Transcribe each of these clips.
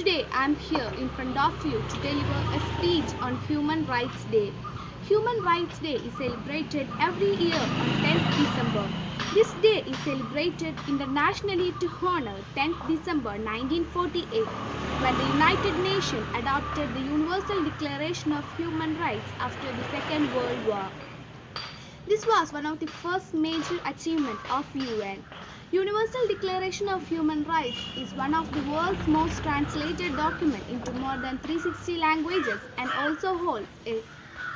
Today I am here in front of you to deliver a speech on Human Rights Day. Human Rights Day is celebrated every year on 10th December. This day is celebrated internationally to honor 10th December 1948 when the United Nations adopted the Universal Declaration of Human Rights after the Second World War. This was one of the first major achievements of UN. Universal Declaration of Human Rights is one of the world's most translated documents into more than 360 languages and also holds a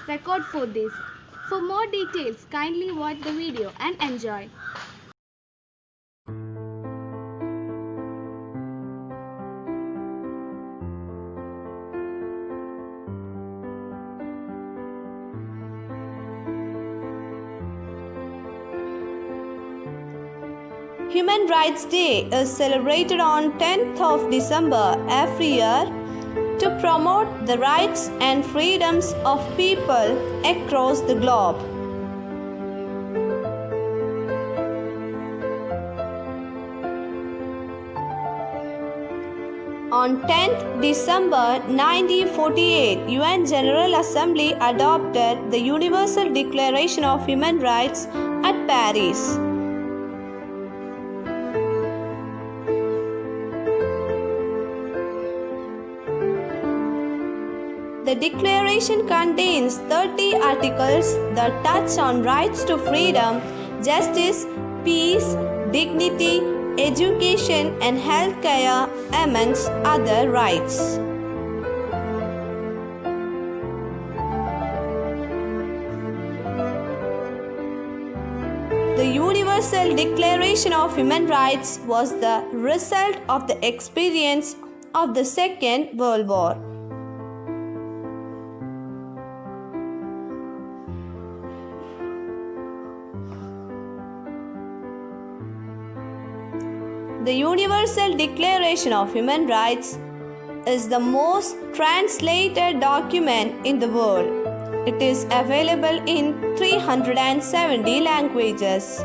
record for this. For more details, kindly watch the video and enjoy. Human Rights Day is celebrated on 10th of December every year to promote the rights and freedoms of people across the globe. On 10th December 1948, UN General Assembly adopted the Universal Declaration of Human Rights at Paris. The declaration contains 30 articles that touch on rights to freedom, justice, peace, dignity, education and health care, amongst other rights. The Universal Declaration of Human Rights was the result of the experience of the Second World War. The Universal Declaration of Human Rights is the most translated document in the world. It is available in 370 languages.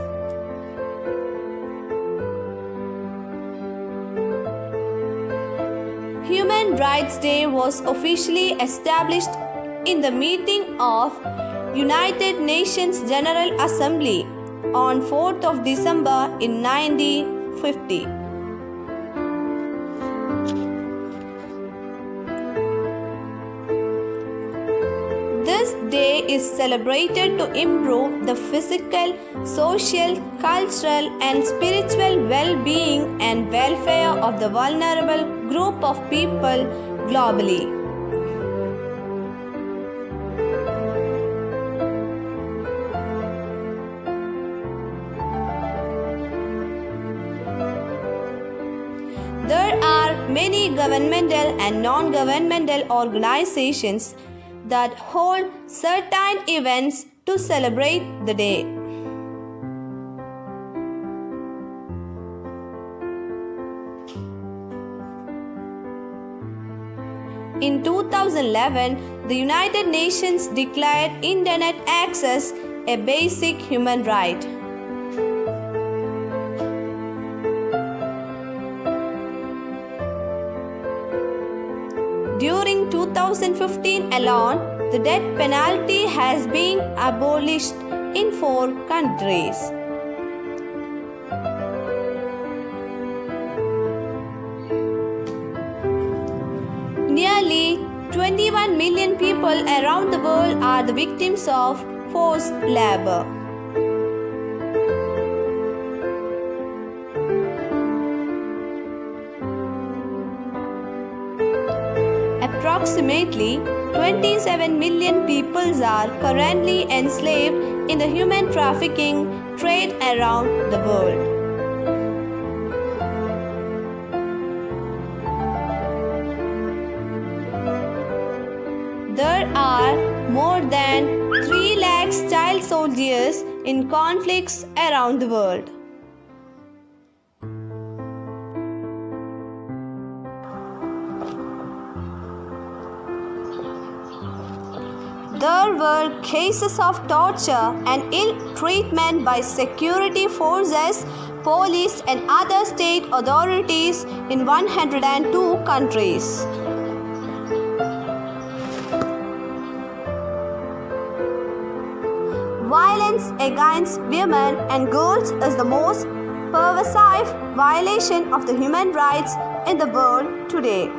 Human Rights Day was officially established in the meeting of United Nations General Assembly on 4th of December in 1950. This day is celebrated to improve the physical, social, cultural and spiritual well-being and welfare of the vulnerable group of people globally. There are many governmental and non-governmental organizations that hold certain events to celebrate the day. In 2011, the United Nations declared Internet access a basic human right. During 2015 alone, the death penalty has been abolished in 4 countries. Nearly 21 million people around the world are the victims of forced labor. Approximately 27 million people are currently enslaved in the human trafficking trade around the world. There are more than 3 lakhs child soldiers in conflicts around the world. There were cases of torture and ill treatment by security forces, police, and other state authorities in 102 countries. Violence against women and girls is the most pervasive violation of the human rights in the world today.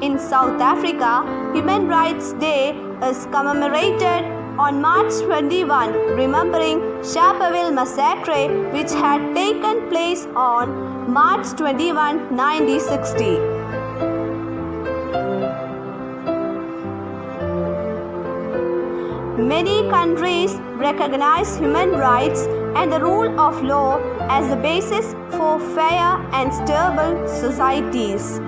In South Africa, Human Rights Day is commemorated on March 21, remembering Sharpeville massacre which had taken place on March 21, 1960. Many countries recognize human rights and the rule of law as the basis for fair and stable societies.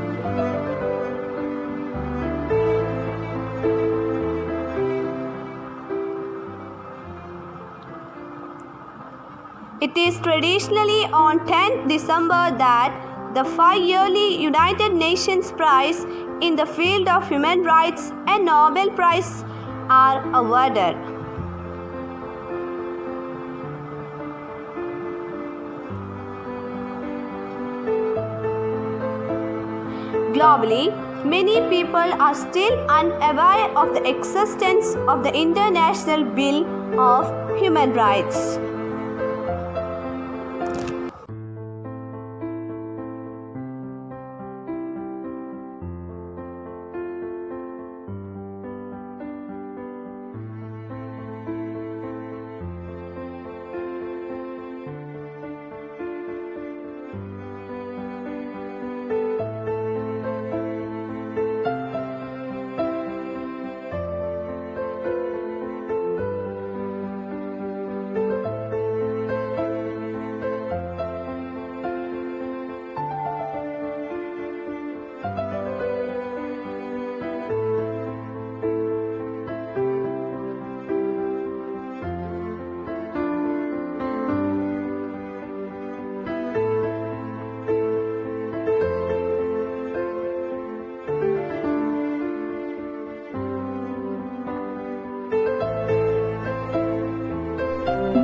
It is traditionally on 10th December that the 5-yearly United Nations Prize in the field of human rights and Nobel Prize are awarded. Globally, many people are still unaware of the existence of the International Bill of Human Rights.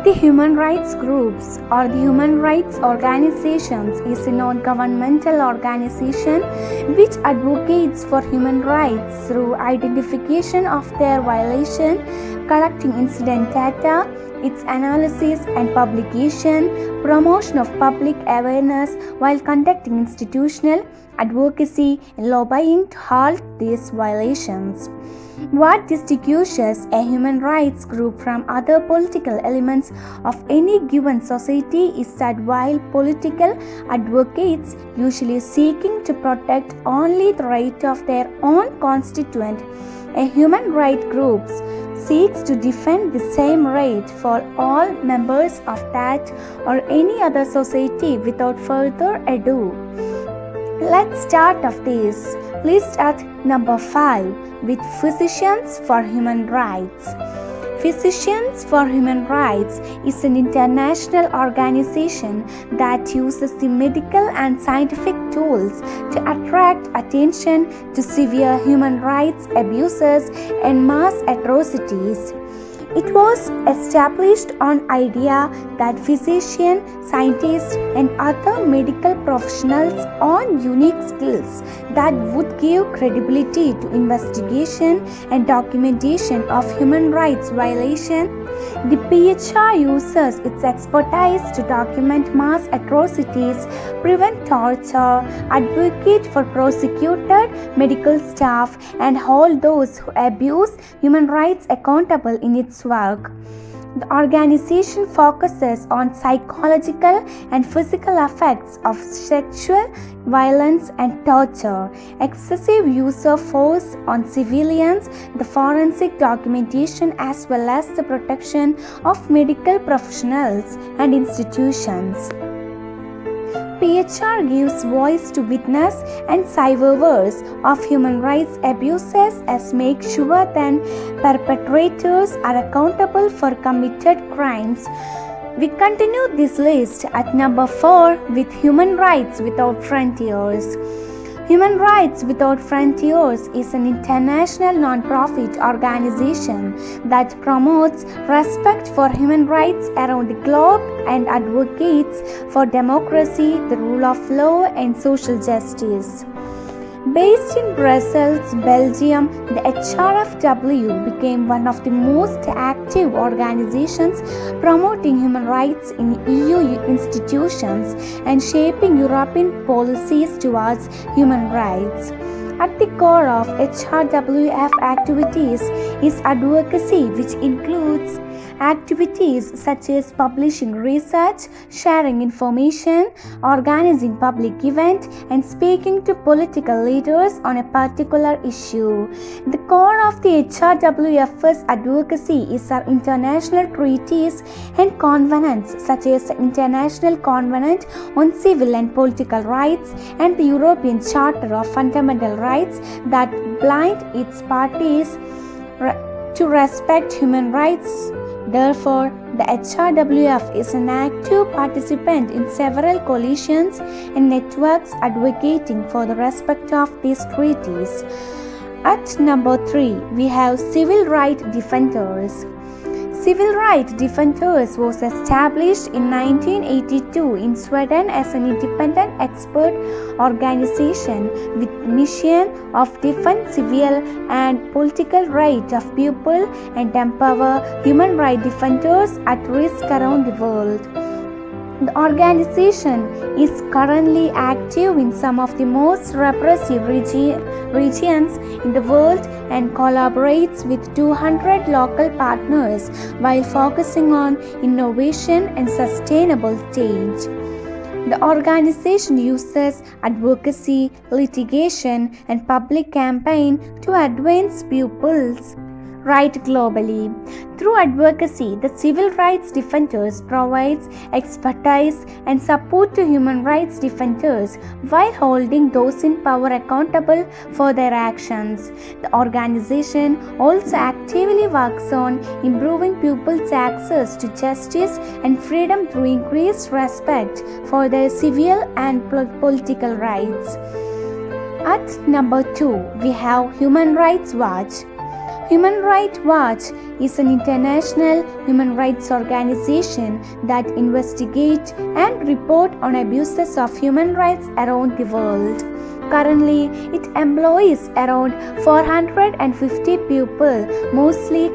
The human rights groups or the human rights organizations is a non-governmental organization which advocates for human rights through identification of their violation, collecting incident data, its analysis and publication, promotion of public awareness while conducting institutional advocacy and lobbying to halt these violations. What distinguishes a human rights group from other political elements of any given society is that while political advocates usually seeking to protect only the right of their own constituent, a human rights group seeks to defend the same right for all members of that or any other society without further ado. Let's start off this list at number 5 with Physicians for Human Rights. Physicians for Human Rights is an international organization that uses the medical and scientific tools to attract attention to severe human rights abuses and mass atrocities. It was established on idea that physicians, scientists and other medical professionals own unique skills that would give credibility to investigation and documentation of human rights violations. The PHR uses its expertise to document mass atrocities, prevent torture, advocate for prosecuted medical staff, and hold those who abuse human rights accountable in its work. The organization focuses on psychological and physical effects of sexual violence and torture, excessive use of force on civilians, the forensic documentation as well as the protection of medical professionals and institutions. PHR gives voice to witness and survivors of human rights abuses as make sure that perpetrators are accountable for committed crimes. We continue this list at number 4 with Human Rights Without Frontiers. Human Rights Without Frontiers is an international non-profit organization that promotes respect for human rights around the globe and advocates for democracy, the rule of law, and social justice. Based in Brussels, Belgium, the HRFW became one of the most active organizations promoting human rights in EU institutions and shaping European policies towards human rights. At the core of HRWF activities is advocacy, which includes activities such as publishing research, sharing information, organizing public events, and speaking to political leaders on a particular issue. The core of the HRWF's advocacy is our international treaties and covenants such as the International Covenant on Civil and Political Rights and the European Charter of Fundamental Rights that bind its parties to respect human rights. Therefore, the HRWF is an active participant in several coalitions and networks advocating for the respect of these treaties. At number 3, we have Civil Rights Defenders. Civil Rights Defenders was established in 1982 in Sweden as an independent expert organization with mission of defend civil and political rights of people and empower human rights defenders at risk around the world. The organization is currently active in some of the most repressive regions in the world and collaborates with 200 local partners while focusing on innovation and sustainable change. The organization uses advocacy, litigation, and public campaign to advance people's rights globally. Through advocacy, the Civil Rights Defenders provides expertise and support to human rights defenders while holding those in power accountable for their actions. The organization also actively works on improving people's access to justice and freedom through increased respect for their civil and political rights. At number 2, we have Human Rights Watch. Human Rights Watch is an international human rights organization that investigates and reports on abuses of human rights around the world. Currently, it employs around 450 people, mostly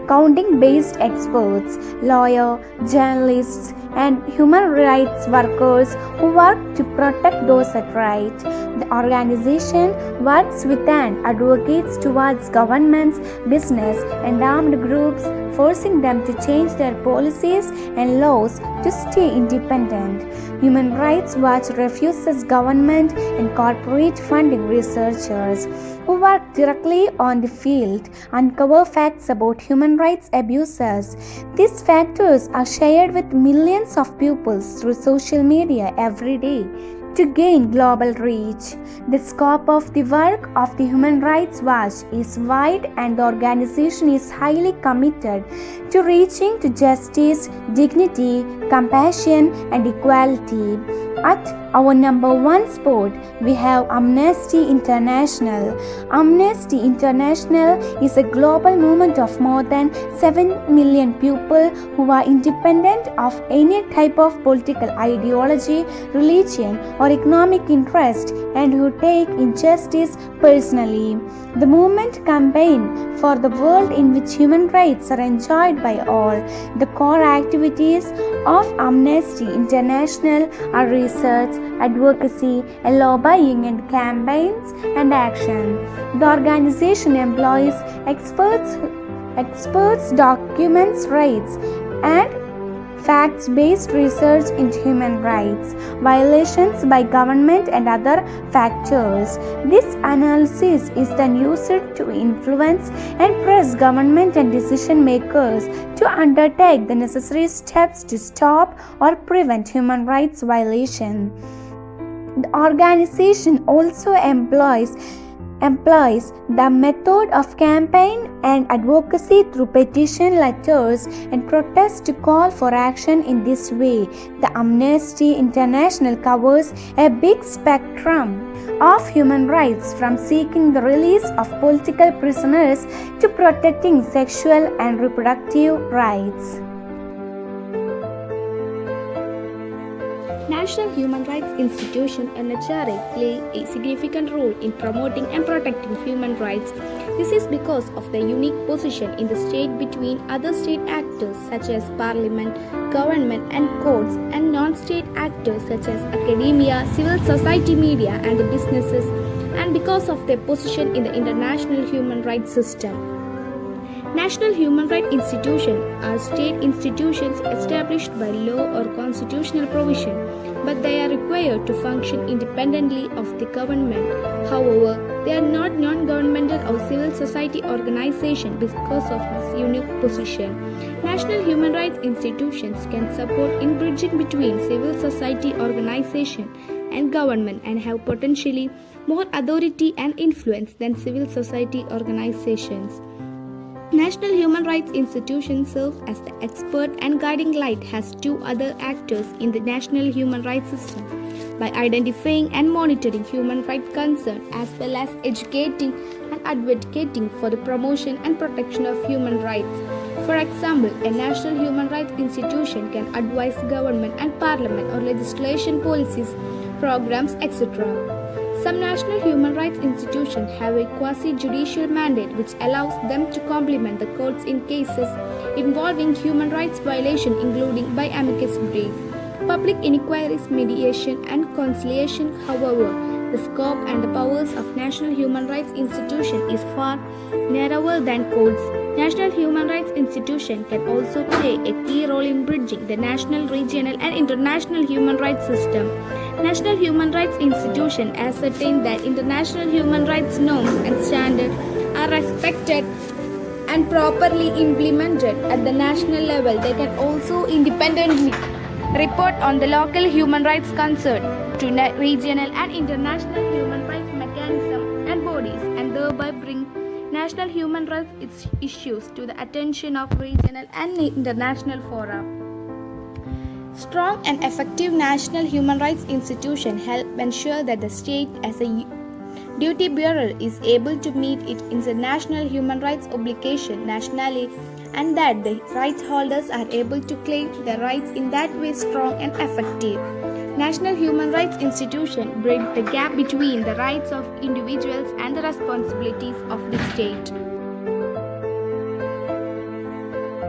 accounting-based experts, lawyers, journalists, and human rights workers who work to protect those at right. The organization works with and advocates towards governments, business, and armed groups, forcing them to change their policies and laws to stay independent. Human Rights Watch refuses government and corporate funding researchers who work directly on the field, uncover facts about human rights abuses. These factors are shared with millions of people through social media every day to gain global reach. The scope of the work of the Human Rights Watch is wide and the organization is highly committed to reaching to justice, dignity, compassion, and equality. At our number 1 spot, we have Amnesty International. Amnesty International is a global movement of more than 7 million people who are independent of any type of political ideology, religion, or economic interest and who take injustice personally. The movement campaigns for the world in which human rights are enjoyed by all. The core activities of Amnesty International are research, advocacy, lobbying and campaigns and action. The organization employs experts documents rights and facts-based research into human rights, violations by government and other factors. This analysis is then used to influence and press government and decision makers to undertake the necessary steps to stop or prevent human rights violation. The organization also employs employs the method of campaign and advocacy through petition letters and protests to call for action in this way. The Amnesty International covers a big spectrum of human rights, from seeking the release of political prisoners to protecting sexual and reproductive rights. National Human Rights Institution (NHRI) play a significant role in promoting and protecting human rights. This is because of their unique position in the state between other state actors such as parliament, government and courts, and non-state actors such as academia, civil society, media and the businesses, and because of their position in the international human rights system. National human rights institutions are state institutions established by law or constitutional provision, but they are required to function independently of the government. However, they are not non-governmental or civil society organizations because of this unique position. National human rights institutions can support in bridging between civil society organizations and government and have potentially more authority and influence than civil society organizations. National Human Rights Institution serves as the expert and guiding light as two other actors in the national human rights system by identifying and monitoring human rights concerns as well as educating and advocating for the promotion and protection of human rights. For example, a national human rights institution can advise government and parliament on legislation, policies, programs, etc. Some national human rights institutions have a quasi-judicial mandate which allows them to complement the courts in cases involving human rights violation, including by amicus brief, public inquiries, mediation and conciliation. However, the scope and the powers of National Human Rights Institution is far narrower than courts. National Human Rights Institution can also play a key role in bridging the national, regional and international human rights system. National Human Rights Institution ascertain that international human rights norms and standards are respected and properly implemented at the national level. They can also independently report on the local human rights concern to regional and international human rights mechanisms and bodies, and thereby bring national human rights issues to the attention of regional and international fora. Strong and effective national human rights institutions help ensure that the state as a duty bearer is able to meet its international human rights obligation nationally, and that the rights holders are able to claim their rights in that way strong and effective. National human rights institutions bridge the gap between the rights of individuals and the responsibilities of the state.